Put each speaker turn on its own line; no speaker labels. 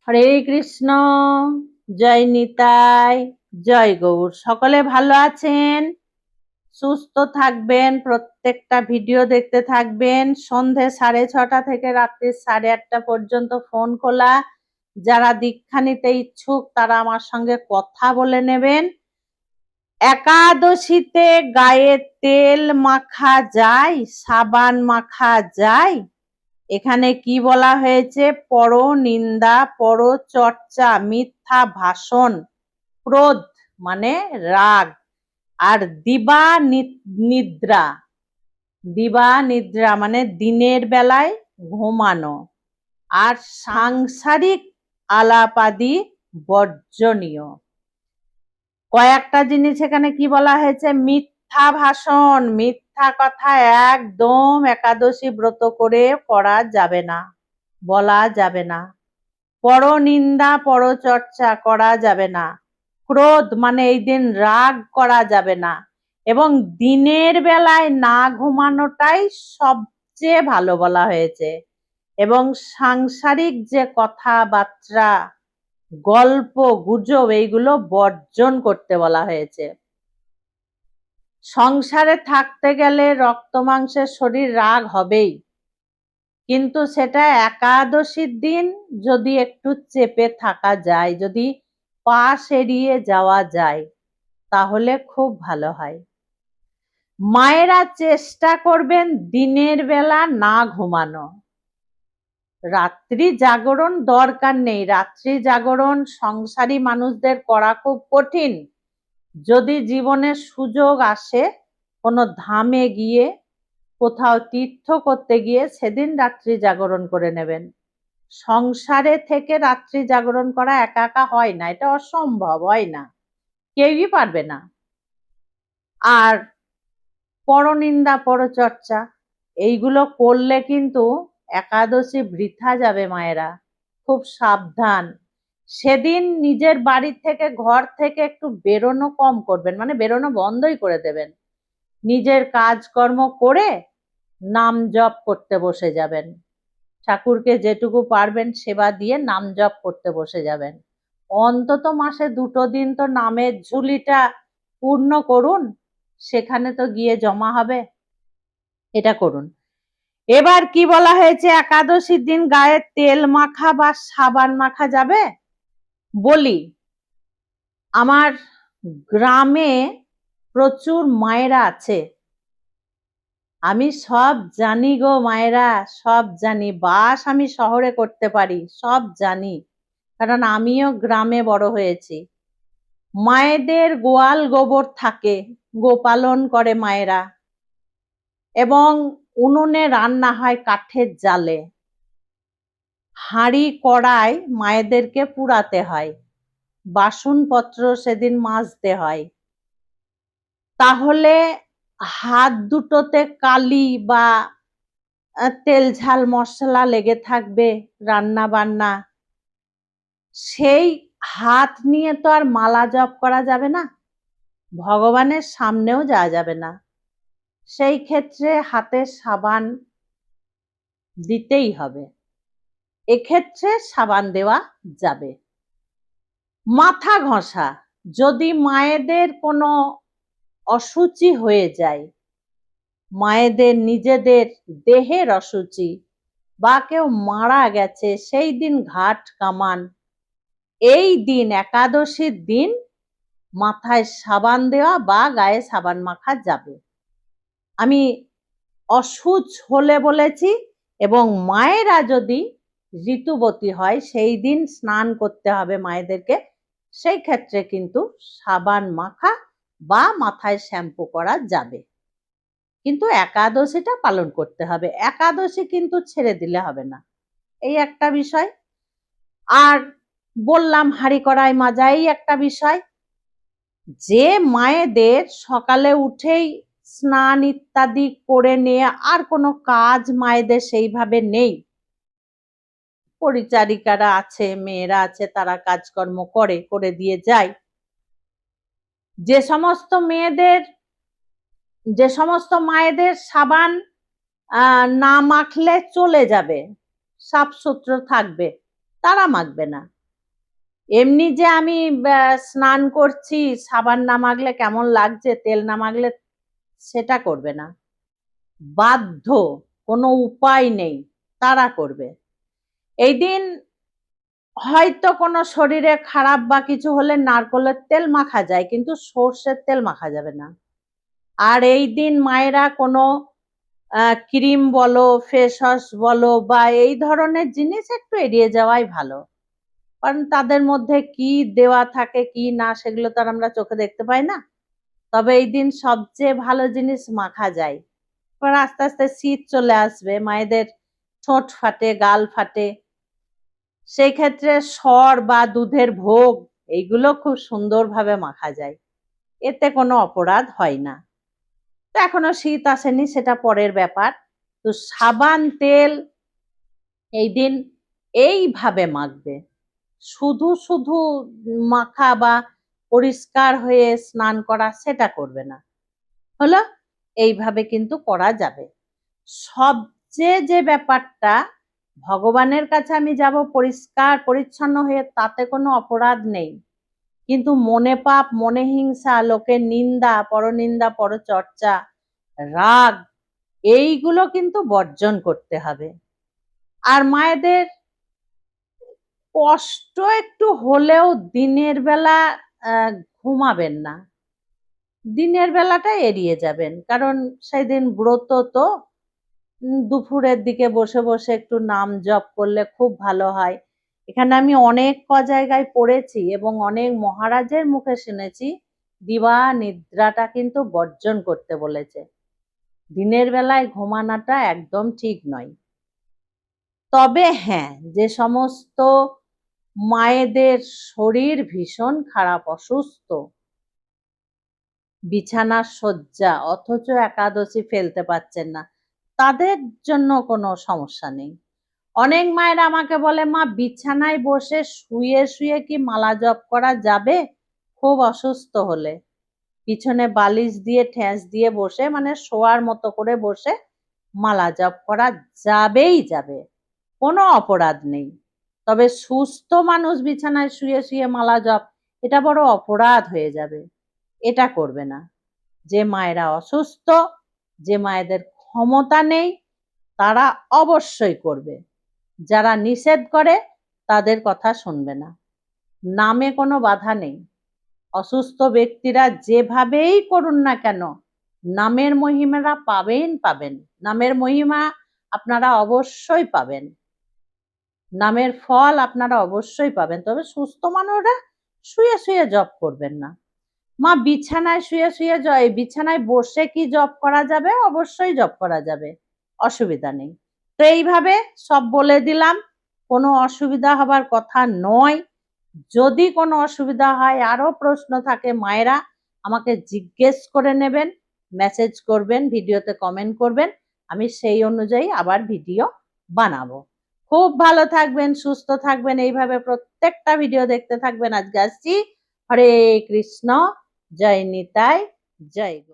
হরে কৃষ্ণ। জয় নিতাই, জয় গৌর। সকলে ভালো আছেন, সুস্থ থাকবেন, প্রত্যেকটা ভিডিও দেখতে থাকবেন। সন্ধে 6:30 থেকে রাত্রি 8:30 পর্যন্ত ফোন খোলা। যারা দীক্ষা নিতে ইচ্ছুক তারা আমার সঙ্গে কথা বলে নেবেন। একাদশীতে গায়ে তেল মাখা যায়, সাবান মাখা যায়? এখানে কি বলা হয়েছে? পর নিন্দা, পর চর্চা, মিথ্যা ভাষণ, ক্রোধ মানে রাগ, আর দিবা নিদ্রা। দিবা নিদ্রা মানে দিনের বেলায় ঘুমানো, আর সাংসারিক আলাপাদি বর্জনীয়। কয়েকটা জিনিস এখানে কি বলা হয়েছে? মিথ্যা ভাষণ, মিথ্যা কথা একদম একাদশী ব্রত করে করা যাবে না, বলা যাবে না। পরনিন্দা পরচর্চা করা যাবে না। ক্রোধ মানে এই দিন রাগ করা যাবে না। এবং দিনের বেলায় না ঘুমানোটাই সবচেয়ে ভালো বলা হয়েছে। এবং সাংসারিক যে কথাবার্তা, গল্প গুজব, এইগুলো বর্জন করতে বলা হয়েছে। সংসারে থাকতে গেলে রক্ত মাংসের শরীর, রাগ হবেই, কিন্তু সেটা একাদশীর দিন যদি একটু চেপে থাকা যায়, যদি পাশ এড়িয়ে যাওয়া যায়, তাহলে খুব ভালো হয়। মায়েরা চেষ্টা করবেন দিনের বেলা না ঘুমানো। রাত্রি জাগরণ দরকার নেই, রাত্রি জাগরণ সংসারী মানুষদের করা খুব কঠিন। যদি জীবনে সুযোগ আসে কোনো ধামে গিয়ে, কোথাও তীর্থ করতে গিয়ে, সেদিন রাত্রি জাগরণ করে নেবেন। সংসারে থেকে রাত্রি জাগরণ করা একা একা হয় না, এটা অসম্ভব, হয় না, কেউই পারবে না। আর পরনিন্দা পরচর্চা এইগুলো করলে কিন্তু একাদশী বৃথা যাবে। মায়েরা খুব সাবধান। সেদিন নিজের বাড়ি থেকে, ঘর থেকে একটু বেরোনো কম করবেন, মানে বেরোনো বন্ধই করে দেবেন। নিজের কাজকর্ম করে নাম জপ করতে বসে যাবেন। ঠাকুরকে যেটুকু পারবেন সেবা দিয়ে নাম জপ করতে বসে যাবেন। অন্তত মাসে 2 দিন তো নামের ঝুলিটা পূর্ণ করুন, সেখানে তো গিয়ে জমা হবে, এটা করুন। এবার কি বলা হয়েছে? একাদশীর দিন গায়ে তেল মাখা বা সাবান মাখা যাবে? বলি, আমার গ্রামে প্রচুর মায়েরা আছে, আমি সব জানি গো মায়েরা, সব জানি। বাস আমি শহরে করতে পারি, সব জানি, কারণ আমিও গ্রামে বড় হয়েছি। মায়েদের গোয়াল গোবর থাকে, গোপালন করে মায়েরা, এবং উনুনে রান্না হয় কাঠের জালে। হাঁড়ি কড়াই মায়েদেরকে পুড়াতে হয়, বাসনপত্র সেদিন মাজতে হয়। তাহলে হাত দুটোতে কালি বা তেল ঝাল মশলা লেগে থাকবে রান্না বান্না, সেই হাত নিয়ে তো আর মালা জপ করা যাবে না, ভগবানের সামনেও যাওয়া যাবে না। সেই ক্ষেত্রে হাতে সাবান দিতেই হবে, এক্ষেত্রে সাবান দেওয়া যাবে। মাথা ঘষা, যদি মায়েদের কোনো অসুচি হয়ে যায়, মায়েদের নিজেদের দেহের অসুচি, বা কেউ মারা গেছে, সেই দিন ঘাট কামান, এই দিন একাদশীর দিন মাথায় সাবান দেওয়া বা গায়ে সাবান মাখা যাবে। আমি অসুচ হলে বলেছি। এবং মায়েরা যদি ঋতুবতী হয়, সেই দিন স্নান করতে হবে মায়েদেরকে, সেই ক্ষেত্রে কিন্তু সাবান মাখা বা মাথায় শ্যাম্পু করা যাবে। কিন্তু একাদশীটা পালন করতে হবে, একাদশী কিন্তু ছেড়ে দিলে হবে না, এই একটা বিষয়। আর বললাম হাঁড়ি কড়াই মাজা, এই একটা বিষয়। যে মায়েদের সকালে উঠেই স্নান ইত্যাদি করে নিয়ে আর কোনো কাজ মায়েদের সেইভাবে নেই, পরিচারিকারা আছে, মেয়েরা আছে, তারা কাজকর্ম করে দিয়ে যায়। যে সমস্ত মায়েদের সাবান না মাখলে চলে যাবে, সাফ সুতরো থাকবে, তারা মাখবে না। এমনি যে আমি স্নান করছি, সাবান না মাখলে কেমন লাগছে, তেল না মাখলে, সেটা করবে না। বাধ্য, কোনো উপায় নেই, তারা করবে। এই দিন হয়তো কোনো শরীরে খারাপ বা কিছু হলে নারকোলের তেল মাখা যায়, কিন্তু সর্ষের তেল মাখা যাবে না। আর এই দিন মায়েরা কোনো ক্রিম বলো, ফেস ওয়াশ বলো বা এই ধরনের জিনিস একটু এড়িয়ে যাওয়াই ভালো। কারণ তাদের মধ্যে কি দেওয়া থাকে কি না সেগুলো তো আর আমরা চোখে দেখতে পাই না। তবে এই দিন সবচেয়ে ভালো জিনিস মাখা যায়। এবার আস্তে আস্তে শীত চলে আসবে, মায়েদের ঠোঁট ফাটে, গাল ফাটে, সেই ক্ষেত্রে সর বা দুধের ভোগ এইগুলো খুব সুন্দরভাবে মাখা যায়, এতে কোনো অপরাধ হয় না। তো এখনো শীত আসেনি, সেটা পরের ব্যাপার। তো সাবান তেল এই দিন এইভাবে মাখবে, শুধু শুধু মাখা বা পরিষ্কার হয়ে স্নান করা সেটা করবে না। হলো, এইভাবে কিন্তু করা যাবে। সবচেয়ে যে ব্যাপারটা, ভগবানের কাছে আমি যাব পরিষ্কার পরিচ্ছন্ন হয়ে, তাতে কোনো অপরাধ নেই, কিন্তু মনে পাপ, মনে হিংসা, লোকের নিন্দা, পরনিন্দা, পরচর্চা, রাগ, এইগুলো কিন্তু বর্জন করতে হবে। আর মায়েদের কষ্ট একটু হলেও দিনের বেলা ঘুমাবেন না, দিনের বেলাটা এড়িয়ে যাবেন, কারণ সেদিন ব্রত তো। দুপুরের দিকে বসে বসে একটু নাম জপ করলে খুব ভালো হয়। এখানে আমি অনেক জায়গায় পড়েছি এবং অনেক মহারাজের মুখে শুনেছি, দিবা নিদ্রাটা কিন্তু বর্জন করতে বলেছে। দিনের বেলায় ঘুমানোটা একদম ঠিক নয়। তবে হ্যাঁ, যে সমস্ত মায়েদের শরীর ভীষণ খারাপ, অসুস্থ, বিছানার শয্যা, অথচ একাদশী ফেলতে পারছেন না, তাদের জন্য কোনো সমস্যা নেই। অনেক মায়েরা আমাকে বলে, মা বিছানায় বসে শুয়ে শুয়ে কি মালা জপ করা যাবে? খুব অসুস্থ হলে পিছনে বালিশ দিয়ে ঠেস দিয়ে বসে, মানে শোয়ার মতো করে বসে মালা জপ করা যাবেই যাবে, কোনো অপরাধ নেই। তবে সুস্থ মানুষ বিছানায় শুয়ে শুয়ে মালা জপ, এটা বড় অপরাধ হয়ে যাবে, এটা করবে না। যে মায়েরা অসুস্থ, যে মায়েদের ক্ষমতা নেই, তারা অবশ্যই করবে। যারা নিষেধ করে তাদের কথা শুনবে না। নামে কোনো বাধা নেই। অসুস্থ ব্যক্তিরা যেভাবেই করুন না কেন, নামের মহিমারা পাবেন। নামের মহিমা আপনারা অবশ্যই পাবেন, নামের ফল আপনারা অবশ্যই পাবেন। তবে সুস্থ মানুষরা শুয়ে শুয়ে জপ করবেন না। মা বিছানায় শুয়ে শুয়ে বিছানায় বসে কি জপ করা যাবে? অবশ্যই জপ করা যাবে, অসুবিধা নেই। তো এইভাবে সব বলে দিলাম, কোনো অসুবিধা হবার কথা নয়। যদি কোনো অসুবিধা হয়, আরো প্রশ্ন থাকে, মায়েরা আমাকে জিজ্ঞেস করে নেবেন, মেসেজ করবেন, ভিডিওতে কমেন্ট করবেন, আমি সেই অনুযায়ী আবার ভিডিও বানাবো। খুব ভালো থাকবেন, সুস্থ থাকবেন, এইভাবে প্রত্যেকটা ভিডিও দেখতে থাকবেন। আজকে আসছি। হরে কৃষ্ণ, জয় নিতাই, জয় গো।